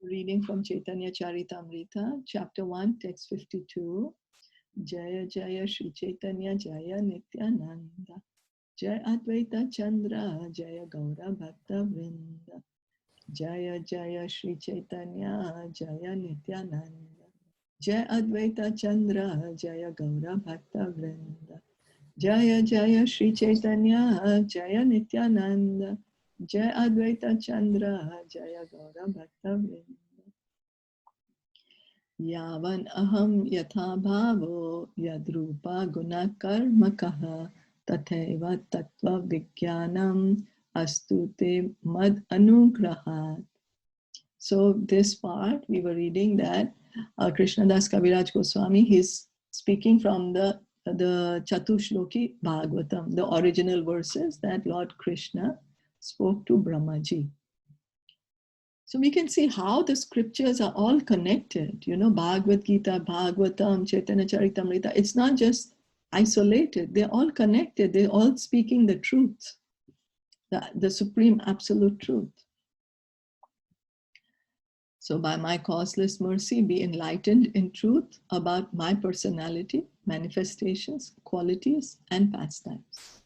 Reading from Caitanya Caritamrita, Chapter 1, Text 52. Jaya Jaya Shri Chaitanya Jaya Nityananda Jaya Advaita Chandra Jaya Gaura Bhakta Vrinda Jaya Jaya Shri Chaitanya Jaya Nityananda Jaya Advaita Chandra Jaya Gaura Bhakta Vrinda Jaya Jaya Shri Chaitanya Jaya Nityananda Jaya Advaita Chandra Jaya Gaura Bhakta Vrinda Yavan aham yatha bhavo yadrupa guna karmakaha tatheva tattva vijnanam astute mad anugrahat. So this part we were reading that Krishnadas Kaviraj Goswami, he's speaking from the Chatushloki Bhagavatam, the original verses that Lord Krishna spoke to Brahmaji. So we can see how the scriptures are all connected. You know, Bhagavad Gita, Bhagavatam, Caitanya Caritamrita, it's not just isolated. They're all connected. They're all speaking the truth, the supreme absolute truth. So by my causeless mercy, be enlightened in truth about my personality, manifestations, qualities, and pastimes.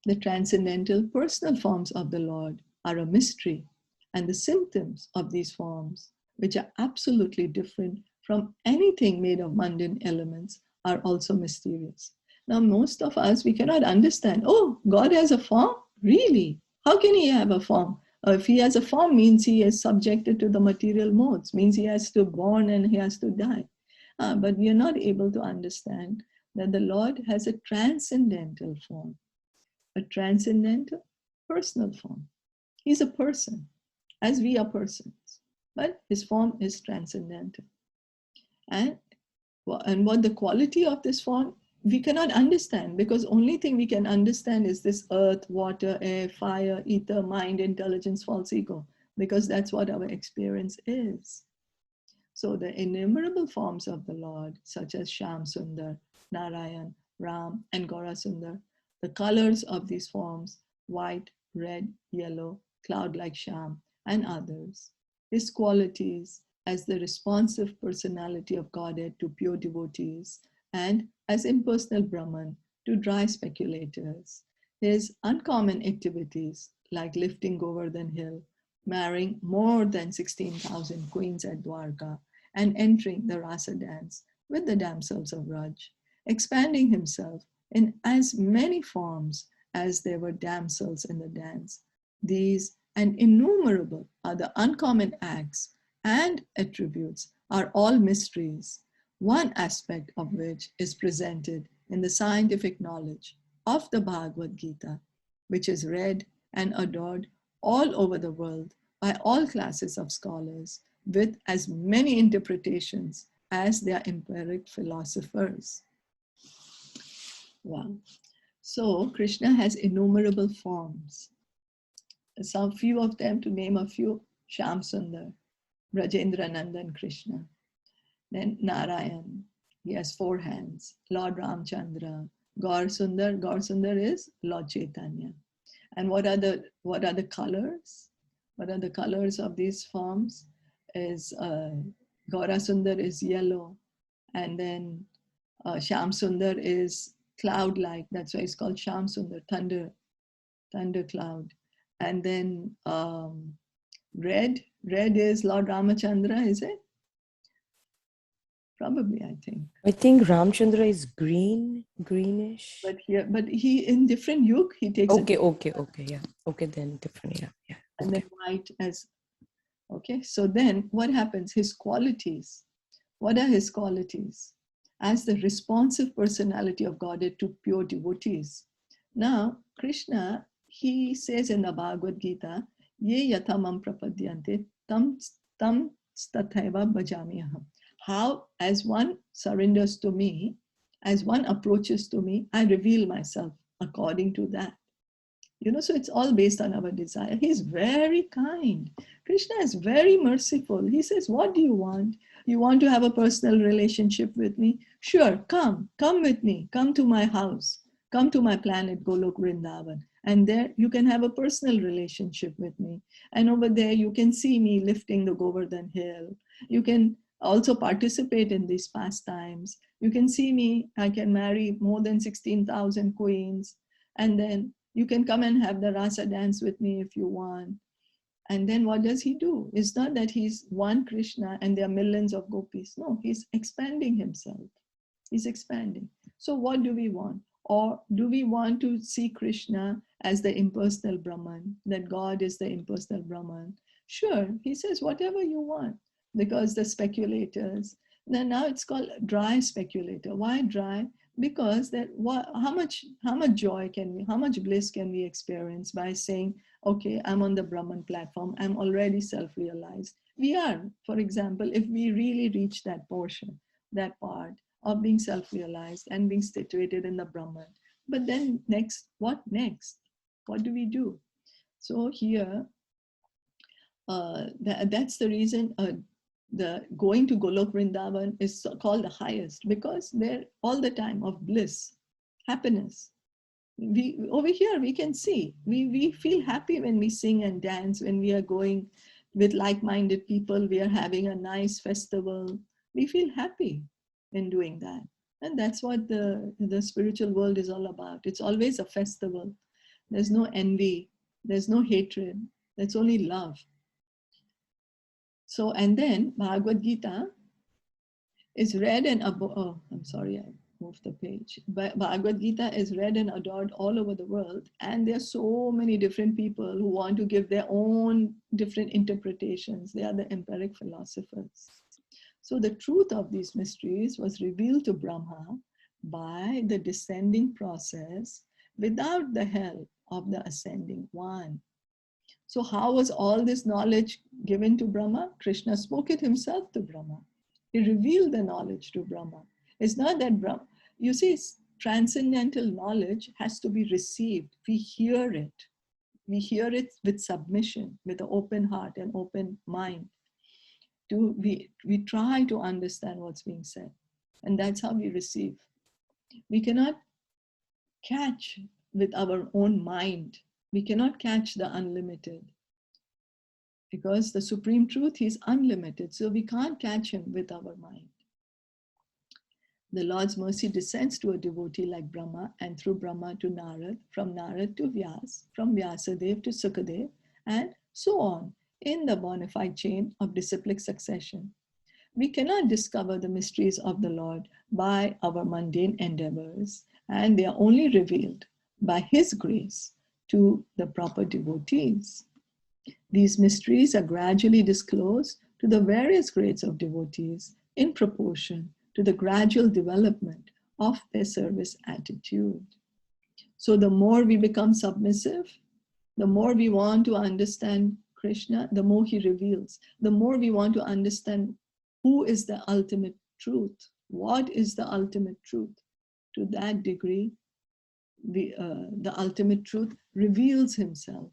The transcendental personal forms of the Lord are a mystery, and the symptoms of these forms, which are absolutely different from anything made of mundane elements, are also mysterious. Now, most of us, we cannot understand, oh, God has a form? Really? How can he have a form? If he has a form, means he is subjected to the material modes, means he has to born and he has to die. But we are not able to understand that the Lord has a transcendental form, a transcendental personal form. He's a person, as we are persons, but his form is transcendental. And what the quality of this form, we cannot understand, because only thing we can understand is this earth, water, air, fire, ether, mind, intelligence, false ego, because that's what our experience is. So the innumerable forms of the Lord, such as Shyam Sundar, Narayan, Ram, and Gaura Sundar, the colors of these forms, white, red, yellow, cloud-like Shyam, and others, his qualities as the responsive personality of Godhead to pure devotees, and as impersonal Brahman to dry speculators, his uncommon activities like lifting Govardhan Hill, marrying more than 16,000 queens at Dwarka, and entering the Rasa dance with the damsels of Raj, expanding himself in as many forms as there were damsels in the dance. These and innumerable other uncommon acts and attributes are all mysteries, one aspect of which is presented in the scientific knowledge of the Bhagavad Gita, which is read and adored all over the world by all classes of scholars, with as many interpretations as their empiric philosophers. Wow. So Krishna has innumerable forms. Some few of them, to name a few: Shyam Sundar, Brajendra Nandan Krishna. Then Narayan, he has 4 hands. Lord Ramchandra, Gaur Sundar is Lord Chaitanya. And what are the colors? What are the colors of these forms? Is Gaura Sundar is yellow, and then Shyam Sundar is cloud-like. That's why it's called Shyam Sundar, thunder cloud. And then red is Lord Ramachandra, is it? Probably, I think. I think Ramchandra is greenish. But he in different yug, he takes Okay, yeah. Okay, then different, yeah. And okay. then white as, okay. So then what happens? His qualities. What are his qualities? As the responsive personality of Godhead to pure devotees. Now, Krishna, he says in the Bhagavad Gita, Ye yatamam prapadyante tam tathaiva bhajami aham. How, as one surrenders to me, as one approaches to me, I reveal myself according to that. You know, so it's all based on our desire. He's very kind. Krishna is very merciful. He says, what do you want? You want to have a personal relationship with me? Sure, come with me. Come to my house. Come to my planet, Golok Vrindavan. And there you can have a personal relationship with me. And over there you can see me lifting the Govardhan hill. You can also participate in these pastimes. You can see me, I can marry more than 16,000 queens. And then you can come and have the rasa dance with me if you want. And then what does he do? It's not that he's one Krishna and there are millions of gopis. No, he's expanding himself. He's expanding. So what do we want? Or do we want to see Krishna as the impersonal Brahman, that God is the impersonal Brahman? Sure, he says whatever you want, because the speculators, now it's called dry speculator. Why dry? Because that how much joy can we, how much bliss can we experience by saying, okay, I'm on the Brahman platform, I'm already self-realized. We are, for example, if we really reach that portion, that part of being self-realized and being situated in the Brahman. But then next, what next? What do we do? So here, that's the reason the going to Golok Vrindavan is called the highest, because they're all the time of bliss, happiness. We over here we can see, we feel happy when we sing and dance, when we are going with like-minded people, we are having a nice festival. We feel happy in doing that. And that's what the spiritual world is all about. It's always a festival. There's no envy, there's no hatred, there's only love. So, and then Bhagavad Gita is read and, I'm sorry, I moved the page. But Bhagavad Gita is read and adored all over the world. And there are so many different people who want to give their own different interpretations. They are the empiric philosophers. So the truth of these mysteries was revealed to Brahma by the descending process without the help of the ascending one. So how was all this knowledge given to Brahma? Krishna spoke it himself to Brahma. He revealed the knowledge to Brahma. It's not that Brahma, you see, transcendental knowledge has to be received. We hear it. We hear it with submission, with an open heart and open mind. We try to understand what's being said. And that's how we receive. We cannot catch with our own mind. We cannot catch the unlimited, because the supreme truth is unlimited. So we can't catch him with our mind. The Lord's mercy descends to a devotee like Brahma, and through Brahma to Narad, from Narad to Vyas, from Vyasadev to Sukadev, and so on in the bona fide chain of disciplic succession. We cannot discover the mysteries of the Lord by our mundane endeavors, and they are only revealed by His grace to the proper devotees. These mysteries are gradually disclosed to the various grades of devotees in proportion to the gradual development of their service attitude. So the more we become submissive, the more we want to understand Krishna, the more he reveals. The more we want to understand who is the ultimate truth, what is the ultimate truth. To that degree, the ultimate truth reveals himself.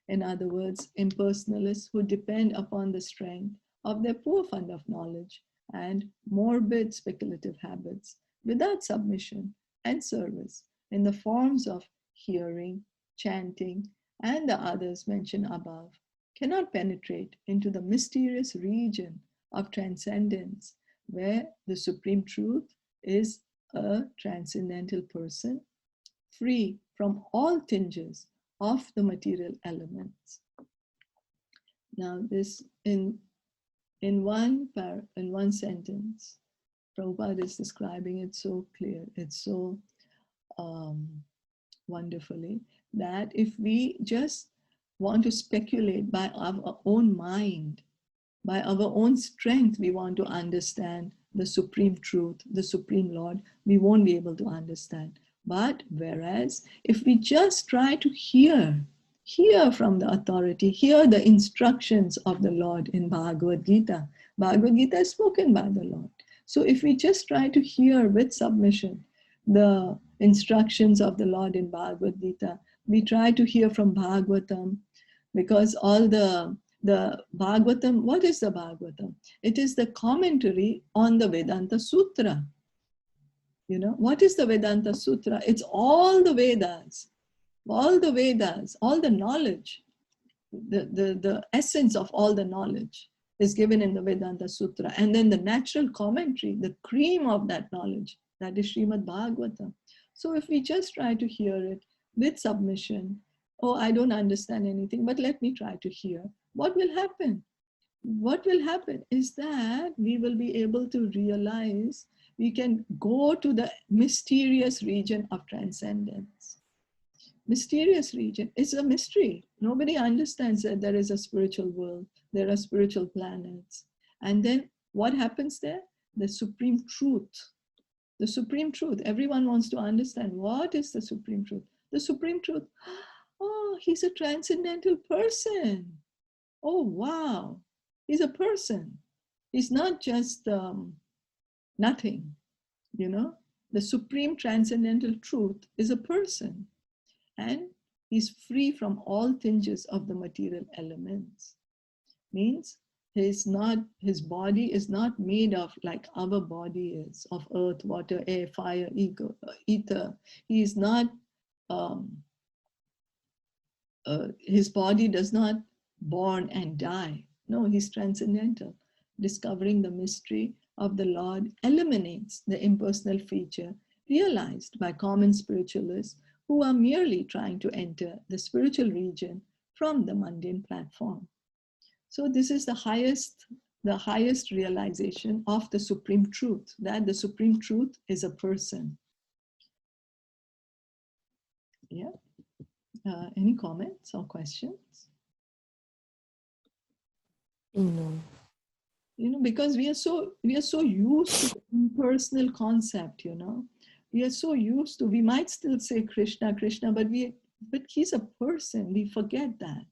In other words, impersonalists who depend upon the strength of their poor fund of knowledge and morbid speculative habits without submission and service in the forms of hearing, chanting, and the others mentioned above, cannot penetrate into the mysterious region of transcendence, where the supreme truth is a transcendental person, free from all tinges of the material elements. Now this, in one sentence, Prabhupada is describing it so clear, it's so wonderfully, that if we just want to speculate by our own mind, by our own strength, we want to understand the supreme truth, the supreme Lord, we won't be able to understand. But whereas if we just try to hear from the authority, hear the instructions of the Lord in Bhagavad Gita. Bhagavad Gita is spoken by the Lord. So if we just try to hear with submission the instructions of the Lord in Bhagavad Gita, we try to hear from Bhagavatam, because all the Bhagavatam, what is the Bhagavatam? It is the commentary on the Vedanta Sutra. You know, what is the Vedanta Sutra? It's all the Vedas. All the Vedas, all the knowledge, the essence of all the knowledge is given in the Vedanta Sutra. And then the natural commentary, the cream of that knowledge, that is Srimad Bhagavatam. So if we just try to hear it with submission, oh, I don't understand anything, but let me try to hear, what will happen? What will happen is that we will be able to realize we can go to the mysterious region of transcendence. Mysterious region is a mystery. Nobody understands that there is a spiritual world, there are spiritual planets. And then what happens there? The supreme truth. The supreme truth. Everyone wants to understand, what is the supreme truth? The supreme truth, oh, he's a transcendental person. Oh, wow. He's a person. He's not just nothing, you know. The supreme transcendental truth is a person. And he's free from all tinges of the material elements. Means his body is not made of like our body is, of earth, water, air, fire, ether. He is not, his body does not born and die. No, he's transcendental. Discovering the mystery of the Lord eliminates the impersonal feature realized by common spiritualists who are merely trying to enter the spiritual region from the mundane platform. So this is the highest realization of the supreme truth, that the supreme truth is a person. Yeah. Any comments or questions? No. You know, because we are so used to the impersonal concept, you know. We are so used to, we might still say Krishna, Krishna, but he's a person. We forget that.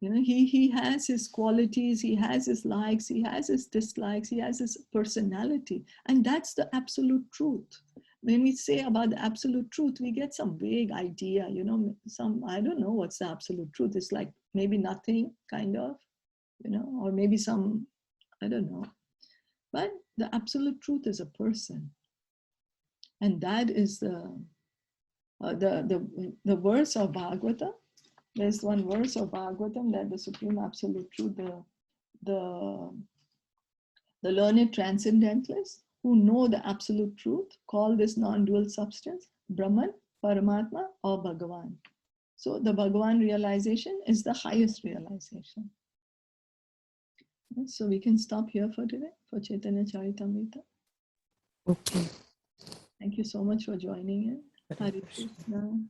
You know, he has his qualities, he has his likes, he has his dislikes, he has his personality. And that's the absolute truth. When we say about the absolute truth, we get some vague idea, you know, I don't know what's the absolute truth. It's like maybe nothing, kind of, you know, or maybe some, I don't know. But the absolute truth is a person. And that is the verse of Bhagavatam. There's one verse of Bhagavatam that the supreme absolute truth, the learned transcendentalists who know the absolute truth call this non-dual substance Brahman, Paramatma, or Bhagavan. So the Bhagavan realization is the highest realization. So we can stop here for today, for Caitanya Caritamrita. Okay. Thank you so much for joining in. Hare Krishna.